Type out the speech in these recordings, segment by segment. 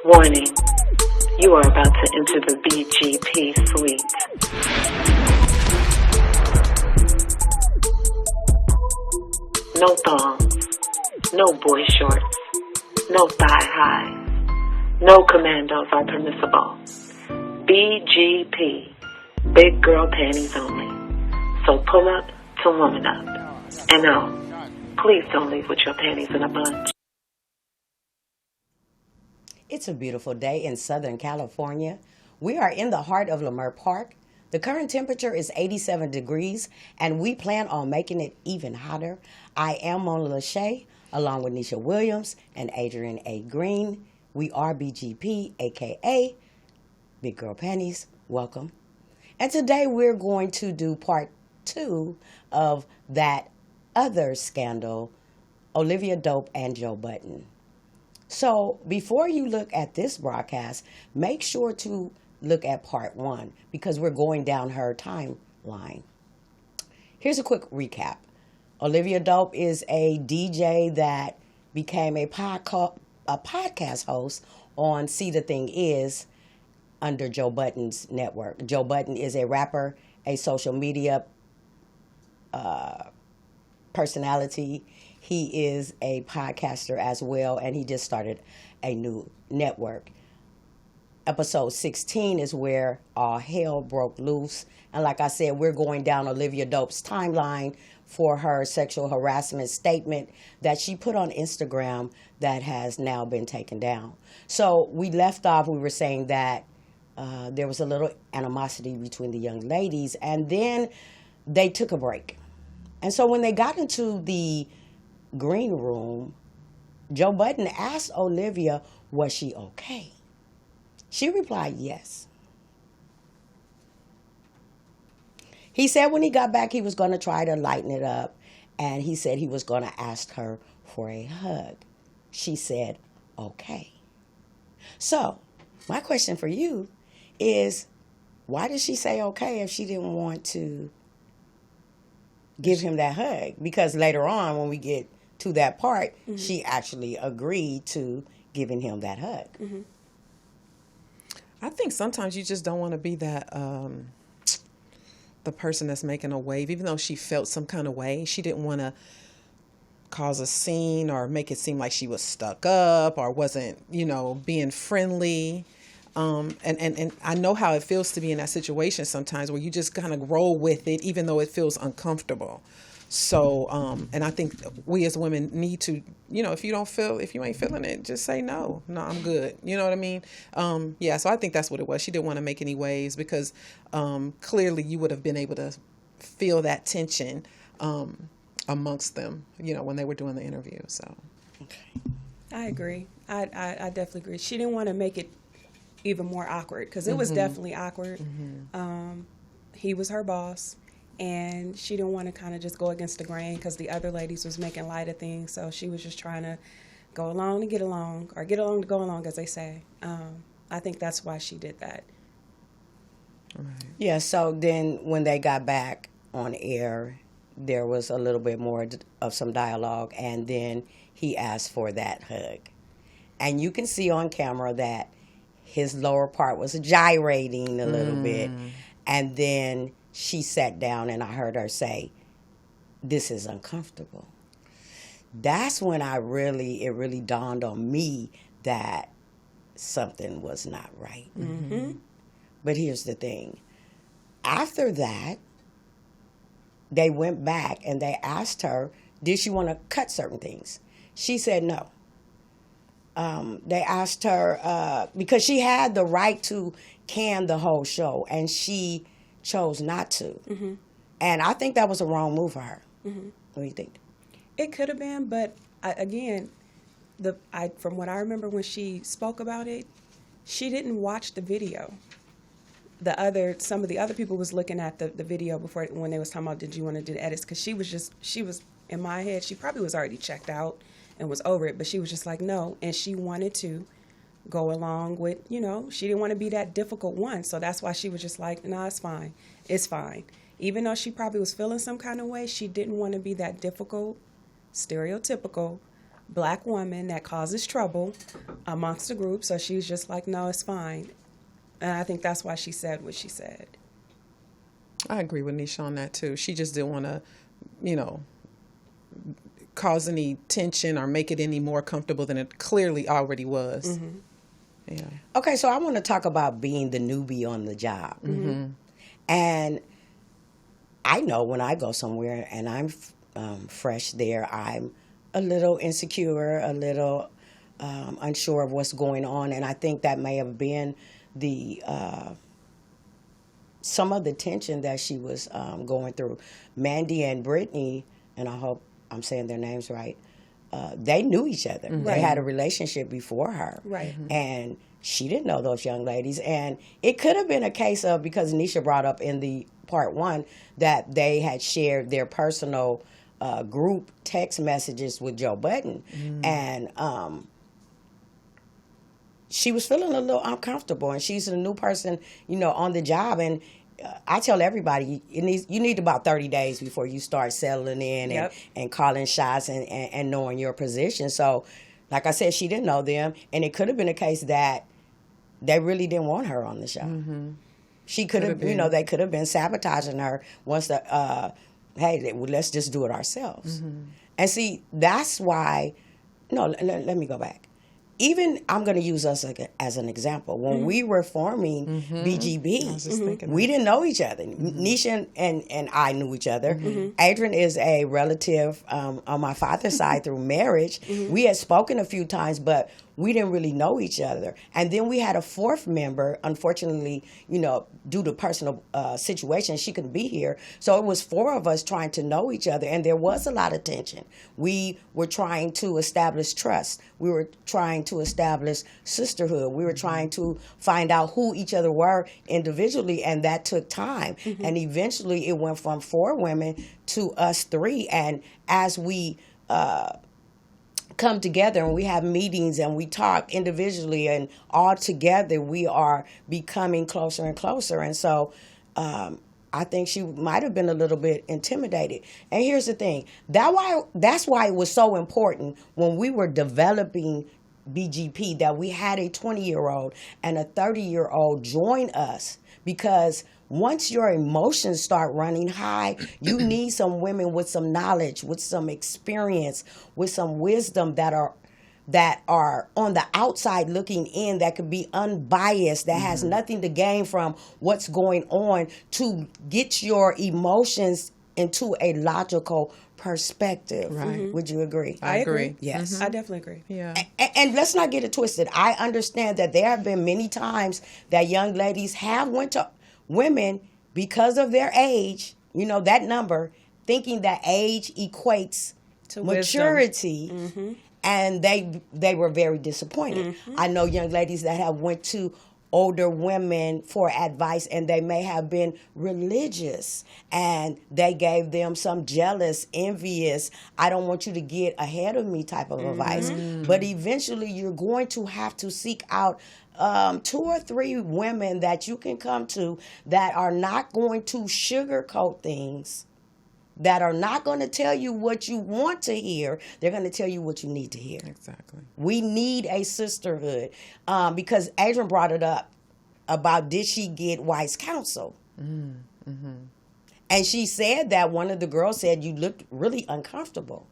Warning, you are about to enter the BGP suite. No thongs, no boy shorts, no thigh highs, no commandos are permissible. BGP, big girl panties only. So pull up to woman up. And no, please don't leave with your panties in a bunch. It's a beautiful day in Southern California. We are in the heart of Leimert Park. The current temperature is 87 degrees, and we plan on making it even hotter. I am Ms.Lishey, along with Neisha Williams and Adrianne Greene. We are BGP, a.k.a. Big Girl Panties. Welcome. And today we're going to do part 2 of that other scandal, Olivia Dope and Joe Budden. So before you look at this broadcast, make sure to look at part 1 because we're going down her timeline. Here's a quick recap. Olivia Dope is a DJ that became a podcast host on See the Thing Is under Joe Budden's network. Joe Budden is a rapper, a social media personality. He is a podcaster as well, and he just started a new network. Episode 16 is where all hell broke loose. And like I said, we're going down Olivia Dope's timeline for her sexual harassment statement that she put on Instagram that has now been taken down. So we left off, we were saying that there was a little animosity between the young ladies, and then they took a break. And so when they got into the green room, Joe Budden asked Olivia, was she okay? She replied, yes. He said when he got back, he was going to try to lighten it up, and he said he was going to ask her for a hug. She said, okay. So my question for you is, why did she say okay if she didn't want to give him that hug? Because later on, when we get to that part, she actually agreed to giving him that hug. Mm-hmm. I think sometimes you just don't want to be that the person that's making a wave. Even though she felt some kind of way, she didn't want to cause a scene or make it seem like she was stuck up or wasn't, being friendly. And I know how it feels to be in that situation sometimes where you just kind of roll with it, even though it feels uncomfortable. So, and I think we as women need to, if you ain't feeling it, just say no, I'm good. You know what I mean? So I think that's what it was. She didn't want to make any waves because, clearly you would have been able to feel that tension, amongst them, when they were doing the interview. So. Okay. I agree. I definitely agree. She didn't want to make it even more awkward because it was definitely awkward. Mm-hmm. He was her boss. And she didn't want to kind of just go against the grain because the other ladies was making light of things. So she was just trying to go along to get along, or get along to go along, as they say. I think that's why she did that. Right. Yeah, so then when they got back on air, there was a little bit more of some dialogue, and then he asked for that hug. And you can see on camera that his lower part was gyrating a little bit. And then she sat down and I heard her say, this is uncomfortable. That's when it really dawned on me that something was not right. Mm-hmm. But here's the thing. After that, they went back and they asked her, did she want to cut certain things? She said no. They asked her, because she had the right to can the whole show, and she chose not to. Mm-hmm. And I think that was a wrong move for her. Mm-hmm. What do you think? It could have been, but from what I remember when she spoke about it, she didn't watch the video. Some of the other people was looking at the video before when they was talking about, did you want to do the edits? Because she was in my head, she probably was already checked out and was over it, but she was just like, no. And she wanted to go along with, she didn't want to be that difficult one. So that's why she was just like, no, it's fine. It's fine. Even though she probably was feeling some kind of way, she didn't want to be that difficult, stereotypical black woman that causes trouble amongst the group. So she was just like, no, it's fine. And I think that's why she said what she said. I agree with Neisha on that too. She just didn't want to, cause any tension or make it any more comfortable than it clearly already was. Mm-hmm. Yeah. Okay, so I want to talk about being the newbie on the job. Mm-hmm. And I know when I go somewhere and I'm fresh there, I'm a little insecure, a little unsure of what's going on. And I think that may have been the some of the tension that she was going through. Mandy and Brittany, and I hope I'm saying their names right, they knew each other. Mm-hmm. They had a relationship before her. Right. Mm-hmm. And she didn't know those young ladies. And it could have been a case of, because Neisha brought up in the part one, that they had shared their personal group text messages with Joe Budden. Mm-hmm. And she was feeling a little uncomfortable. And she's a new person, on the job. And I tell everybody, you need about 30 days before you start settling in and calling shots and knowing your position. So, like I said, she didn't know them, and it could have been a case that they really didn't want her on the show. Mm-hmm. She could have, they could have been sabotaging her once hey, let's just do it ourselves. Mm-hmm. And see, that's why, let me go back. Even, I'm going to use us as an example. When we were forming BGP, we didn't know each other. Mm-hmm. Neisha and I knew each other. Mm-hmm. Adrianne is a relative on my father's side through marriage. Mm-hmm. We had spoken a few times, but we didn't really know each other. And then we had a fourth member, unfortunately, due to personal situation, she couldn't be here. So it was four of us trying to know each other, and there was a lot of tension. We were trying to establish trust. We were trying to establish sisterhood. We were trying to find out who each other were individually, and that took time. Mm-hmm. And eventually it went from 4 women to us 3. And as we come together and we have meetings and we talk individually and all together, we are becoming closer and closer. And so I think she might have been a little bit intimidated. And here's the thing. That's why it was so important when we were developing BGP that we had a 20-year-old and a 30-year-old join us, because once your emotions start running high, you need some women with some knowledge, with some experience, with some wisdom that are on the outside looking in, that could be unbiased, that has nothing to gain from what's going on, to get your emotions into a logical perspective. Right. Mm-hmm. Would you agree? I agree. Yes. Mm-hmm. I definitely agree. Yeah. And let's not get it twisted. I understand that there have been many times that young ladies have went to women because of their age, that number, thinking that age equates to maturity. Mm-hmm. And they were very disappointed. Mm-hmm. I know young ladies that have went to older women for advice, and they may have been religious, and they gave them some jealous, envious, I don't want you to get ahead of me type of advice. But eventually you're going to have to seek out 2 or 3 women that you can come to that are not going to sugarcoat things, that are not going to tell you what you want to hear. They're going to tell you what you need to hear. Exactly. We need a sisterhood, because Adrianne brought it up about, did she get wise counsel? Mm-hmm. And she said that one of the girls said, you looked really uncomfortable.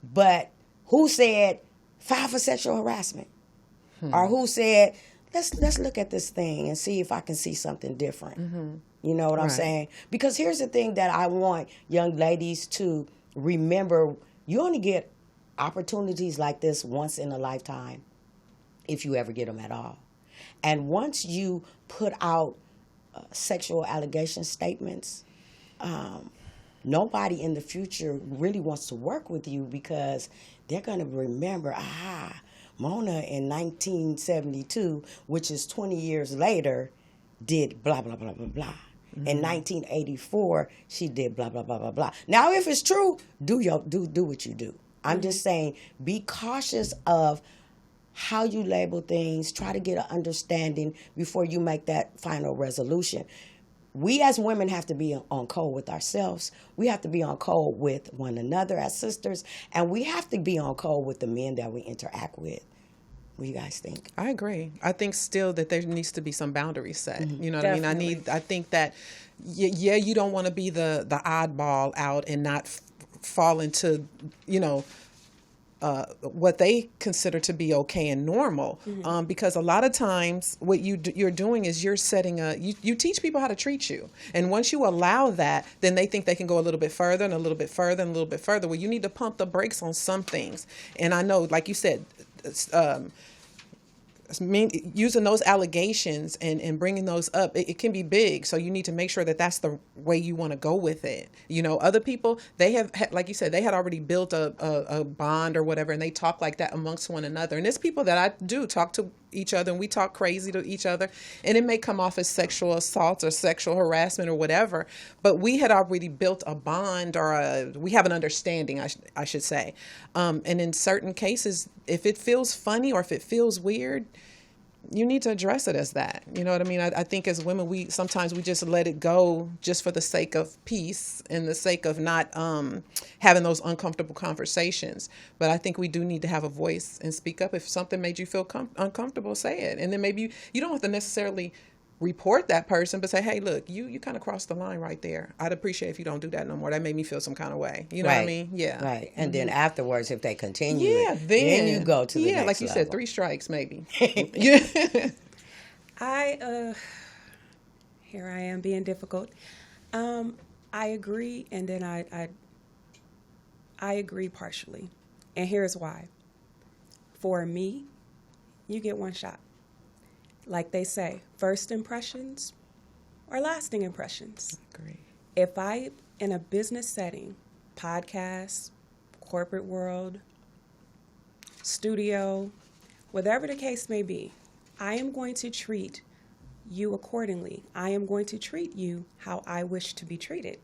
But who said, file for sexual harassment? Or who said, let's look at this thing and see if I can see something different? Mm-hmm. You know what I'm saying? Because here's the thing that I want young ladies to remember. You only get opportunities like this once in a lifetime, if you ever get them at all. And once you put out sexual allegation statements, nobody in the future really wants to work with you, because they're going to remember, Mona in 1972, which is 20 years later, did blah, blah, blah, blah, blah. Mm-hmm. In 1984, she did blah, blah, blah, blah, blah. Now, if it's true, do what you do. I'm just saying, be cautious of how you label things. Try to get an understanding before you make that final resolution. we as women have to be on code with ourselves. We have to be on code with one another as sisters. And we have to be on code with the men that we interact with. What do you guys think? I agree. I think still that there needs to be some boundaries set. You know what Definitely. I mean? I think that, yeah, you don't want to be the oddball out and not fall into, what they consider to be okay and normal. Because a lot of times what you're doing is you're setting you teach people how to treat you. And once you allow that, then they think they can go a little bit further and a little bit further and a little bit further. Well, you need to pump the brakes on some things. And I know, like you said, using those allegations and bringing those up, it can be big. So you need to make sure that that's the way you want to go with it. Other people, they have, like you said, they had already built a bond or whatever, and they talk like that amongst one another. And there's people that I do talk to each other, and we talk crazy to each other, and it may come off as sexual assault or sexual harassment or whatever, but we had already built a bond, or we have an understanding, I should say. And in certain cases, if it feels funny or if it feels weird, you need to address it as that. You know what I mean? I think as women, we sometimes just let it go just for the sake of peace and the sake of not having those uncomfortable conversations. But I think we do need to have a voice and speak up. If something made you feel uncomfortable, say it. And then maybe you don't have to necessarily report that person, but say, hey, look, you kind of crossed the line right there. I'd appreciate if you don't do that no more. That made me feel some kind of way. You know what I mean? Yeah. Right. And then afterwards, if they continue, then you go to the next like you level. said, 3 strikes maybe. Here I am being difficult. I agree, and then I agree partially. And here's why. For me, you get one shot. Like they say, first impressions are lasting impressions. Agree. If I, in a business setting, podcast, corporate world, studio, whatever the case may be, I am going to treat you accordingly. I am going to treat you how I wish to be treated.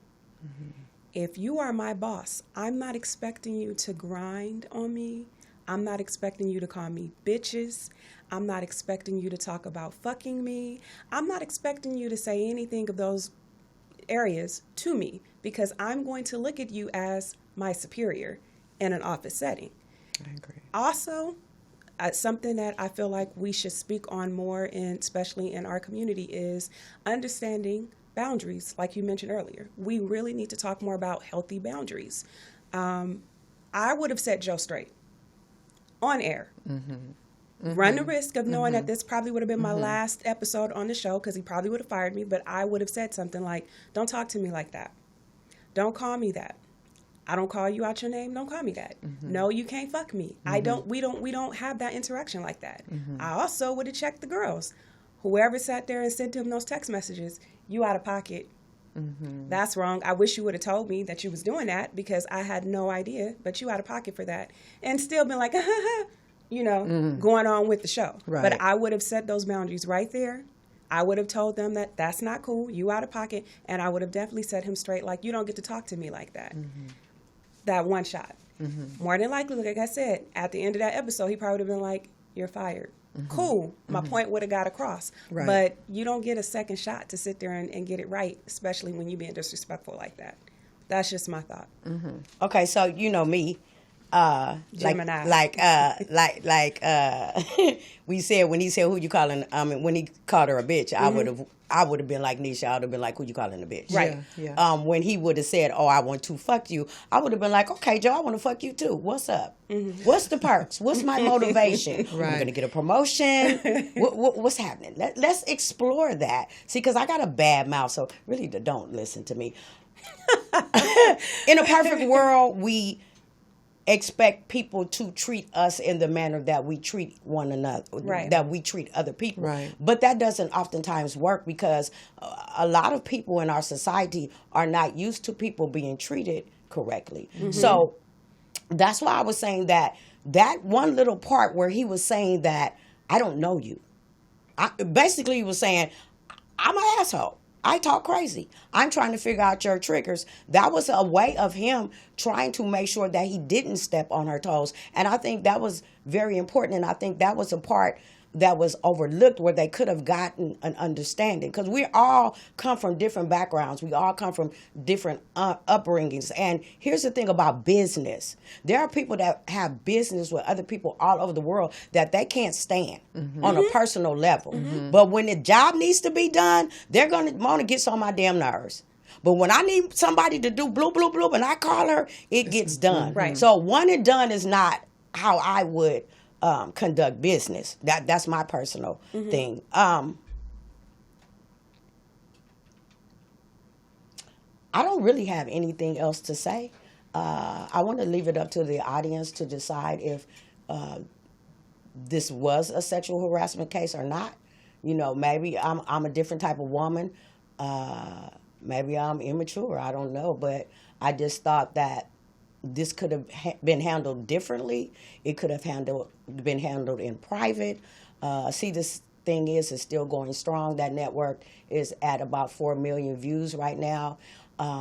If you are my boss, I'm not expecting you to grind on me. I'm not expecting you to call me bitches. I'm not expecting you to talk about fucking me. I'm not expecting you to say anything of those areas to me, because I'm going to look at you as my superior in an office setting. I agree. Also, something that I feel like we should speak on more, and especially in our community, is understanding boundaries, like you mentioned earlier. We really need to talk more about healthy boundaries. I would have set Joe straight on air. Run the risk of knowing that this probably would have been my last episode on the show, because he probably would have fired me, but I would have said something like, don't talk to me like that. Don't call me that. I don't call you out your name. Don't call me that. No, you can't fuck me. We don't have that interaction like that. I also would have checked the girls. Whoever sat there and sent him those text messages, you out of pocket. That's wrong. I wish you would have told me that you was doing that, because I had no idea, but you out of pocket for that. And still been like, going on with the show. Right. But I would have set those boundaries right there. I would have told them that that's not cool. You out of pocket. And I would have definitely set him straight, like, you don't get to talk to me like that. That one shot. More than likely, like I said, at the end of that episode, he probably would have been like, you're fired. Cool. My point would have got across. Right. But you don't get a second shot to sit there and get it right, especially when you're being disrespectful like that. That's just my thought. Okay, so you know me. Gemini. We said, when he said, who you calling, when he called her a bitch, I would have been like Neisha. I would have been like, who you calling a bitch? Right. Yeah. When he would have said, oh, I want to fuck you, I would have been like, okay, Joe, I want to fuck you too. What's up? What's the perks? What's my motivation? Right. I'm going to get a promotion. What's happening? Let's explore that. See, because I got a bad mouth, so really don't listen to me. In a perfect world, we expect people to treat us in the manner that we treat one another, right, that we treat other people. Right. But that doesn't oftentimes work, because a lot of people in our society are not used to people being treated correctly. So that's why I was saying that one little part where he was saying that, I don't know you. Basically, he was saying, I'm an asshole. I talk crazy. I'm trying to figure out your triggers. That was a way of him trying to make sure that he didn't step on her toes. And I think that was very important. And I think that was a part that was overlooked where they could have gotten an understanding. Because we all come from different backgrounds. We all come from different upbringings. And here's the thing about business. There are people that have business with other people all over the world that they can't stand on a personal level. But when the job needs to be done, they're going to want to get on my damn nerves. But when I need somebody to do bloop, bloop, bloop, and I call her, it gets done. Right. So one and done is not how I would conduct business. That's my personal thing. I don't really have anything else to say. I want to leave it up to the audience to decide if this was a sexual harassment case or not. You know, maybe I'm a different type of woman. Maybe I'm immature. I don't know. But I just thought that this could have been handled differently. It could have been handled in private. See, this thing is still going strong. That network is at about 4 million views right now.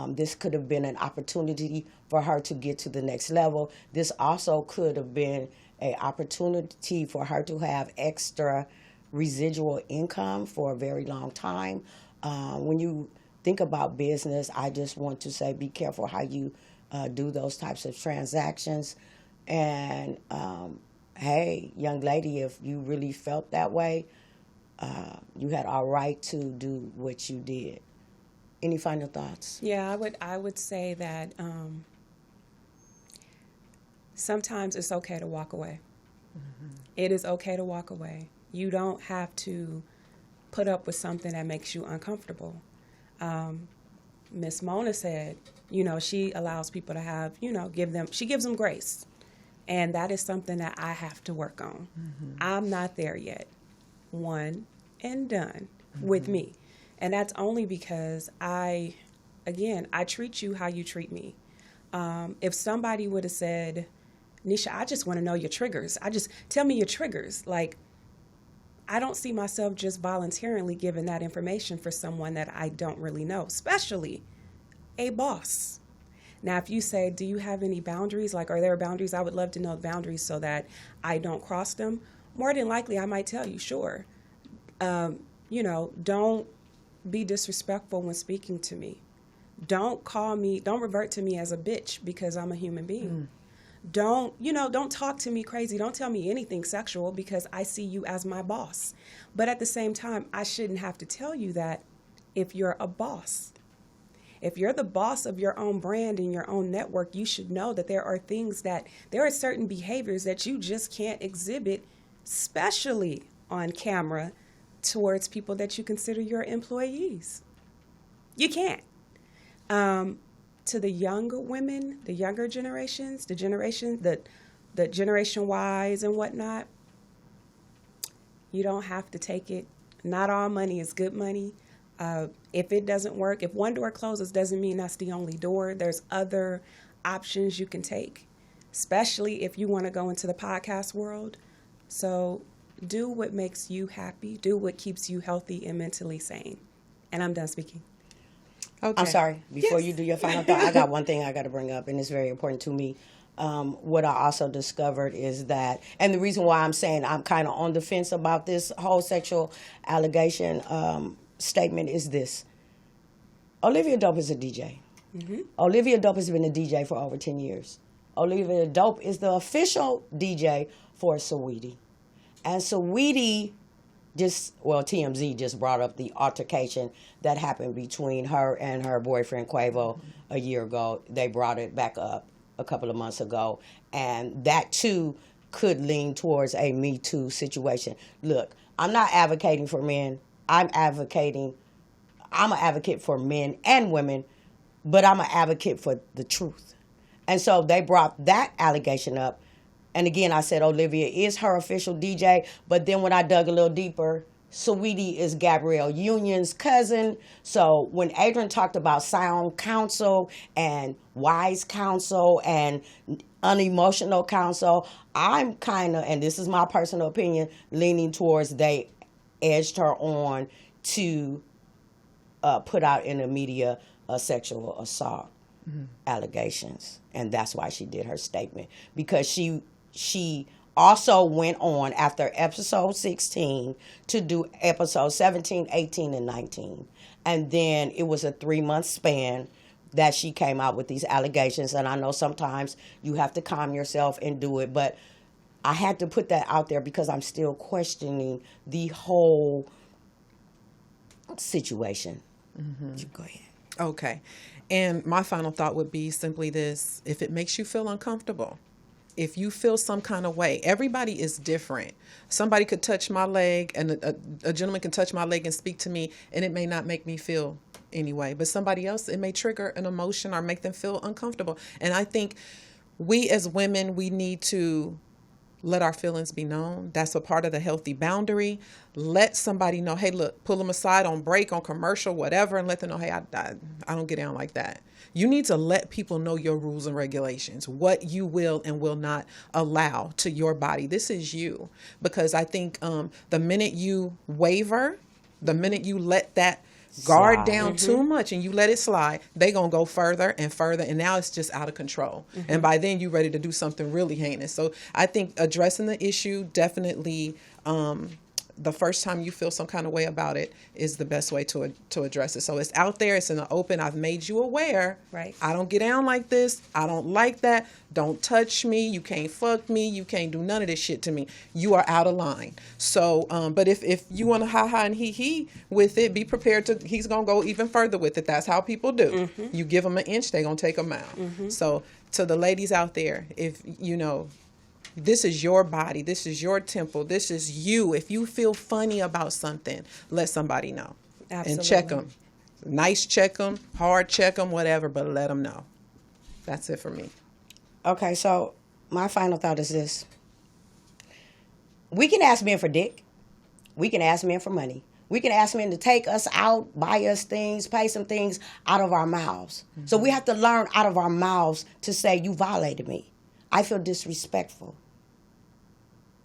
This could have been an opportunity for her to get to the next level. This also could have been an opportunity for her to have extra residual income for a very long time. When you think about business, I just want to say be careful how you do those types of transactions. And hey, young lady, if you really felt that way, you had all right to do what you did. Any final thoughts? Yeah, I would say that sometimes it's okay to walk away. It is okay to walk away. You don't have to put up with something that makes you uncomfortable. Miss Mona said, you know, she allows people to have, you know, she gives them grace. And that is something that I have to work on. I'm not there yet. One and done with me. And that's only because I treat you how you treat me. If somebody would have said, Neisha, I just want to know your triggers. Tell me your triggers. Like, I don't see myself just voluntarily giving that information for someone that I don't really know, especially a boss. Now, if you say, do you have any boundaries? Like, are there boundaries? I would love to know the boundaries so that I don't cross them. More than likely, I might tell you, sure. You know, don't be disrespectful when speaking to me. Don't revert to me as a bitch because I'm a human being. Don't talk to me crazy. Don't tell me anything sexual because I see you as my boss. But at the same time, I shouldn't have to tell you that if you're a boss. If you're the boss of your own brand and your own network, you should know that there are certain behaviors that you just can't exhibit, especially on camera, towards people that you consider your employees. You can't. To the younger women, the younger generations, the Generation Ys and whatnot, you don't have to take it. Not all money is good money. If it doesn't work, if one door closes, doesn't mean that's the only door. There's other options you can take, especially if you want to go into the podcast world. So do what makes you happy. Do what keeps you healthy and mentally sane. And I'm done speaking. Okay. I'm sorry. Before you do your final thought, I got one thing I got to bring up, and it's very important to me. What I also discovered is that, and the reason why I'm saying I'm kind of on the fence about this whole sexual allegation statement is this. Olivia Dope is a DJ. Olivia Dope has been a DJ for over 10 years. Olivia Dope is the official DJ for Saweetie. And Saweetie TMZ just brought up the altercation that happened between her and her boyfriend Quavo a year ago. They brought it back up a couple of months ago. And that, too, could lean towards a Me Too situation. Look, I'm not advocating for men. I'm an advocate for men and women, but I'm an advocate for the truth. And so they brought that allegation up. And again, I said Olivia is her official DJ, but then when I dug a little deeper, Saweetie is Gabrielle Union's cousin. So when Adrianne talked about sound counsel and wise counsel and unemotional counsel, I'm kind of, and this is my personal opinion, leaning towards they edged her on to put out in the media a sexual assault allegations. And that's why she did her statement, because she also went on after episode 16 to do episode 17, 18, and 19. And then it was a 3-month span that she came out with these allegations. And I know sometimes you have to calm yourself and do it, but I had to put that out there because I'm still questioning the whole situation. Go ahead. Okay. And my final thought would be simply this: if it makes you feel uncomfortable, if you feel some kind of way, everybody is different. Somebody could touch my leg, and a gentleman can touch my leg and speak to me, and it may not make me feel anyway. But somebody else, it may trigger an emotion or make them feel uncomfortable. And I think we as women, we need to let our feelings be known. That's a part of the healthy boundary. Let somebody know, hey, look, pull them aside on break, on commercial, whatever, and let them know, hey, I don't get down like that. You need to let people know your rules and regulations, what you will and will not allow to your body. This is you. Because I think the minute you waver, the minute you let that guard down too much and you let it slide, they gonna go further and further, and now it's just out of control. And by then you're ready to do something really heinous. So I think addressing the issue, definitely the first time you feel some kind of way about it is the best way to address it. So it's out there, it's in the open. I've made you aware. Right. I don't get down like this. I don't like that. Don't touch me. You can't fuck me. You can't do none of this shit to me. You are out of line. So, but if you want to ha-ha and he with it, be prepared to, he's going to go even further with it. That's how people do. You give them an inch, they're going to take a mile. So to the ladies out there, if you know, this is your body. This is your temple. This is you. If you feel funny about something, let somebody know. Absolutely. And check them. Nice check them, hard check them, whatever, but let them know. That's it for me. Okay, so my final thought is this. We can ask men for dick. We can ask men for money. We can ask men to take us out, buy us things, pay some things out of our mouths. So we have to learn out of our mouths to say, you violated me. I feel disrespectful.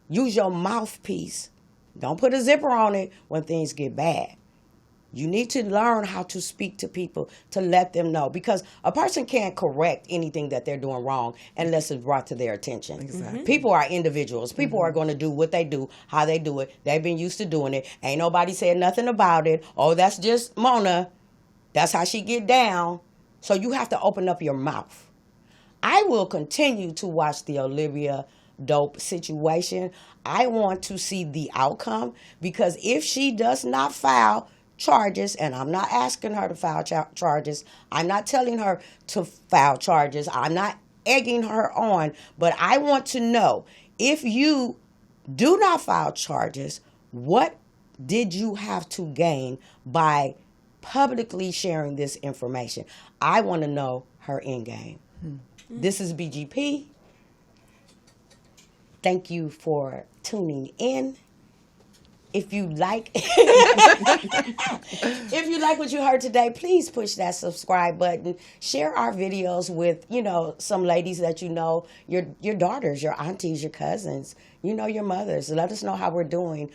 Use your mouthpiece. Don't put a zipper on it when things get bad. You need to learn how to speak to people to let them know, because a person can't correct anything that they're doing wrong unless it's brought to their attention. Exactly. People are individuals. People are going to do what they do, how they do it. They've been used to doing it. Ain't nobody said nothing about it. Oh, that's just Mona. That's how she get down. So you have to open up your mouth. I will continue to watch the Olivia Dope situation. I want to see the outcome, because if she does not file charges, and I'm not asking her to file charges, I'm not telling her to file charges, I'm not egging her on, but I want to know, if you do not file charges, what did you have to gain by publicly sharing this information? I want to know her end game. This is BGP. Thank you for tuning in. If you like if you like what you heard today, please push that subscribe button. Share our videos with, some ladies that you know, your daughters, your aunties, your cousins, your mothers. Let us know how we're doing.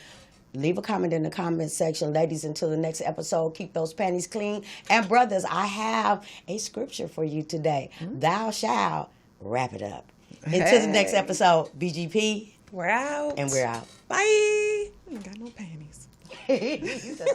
Leave a comment in the comment section. Ladies, until the next episode, keep those panties clean. And brothers, I have a scripture for you today. Thou shalt wrap it up. Until the next episode, BGP. We're out. And we're out. Bye. I ain't got no panties. You said,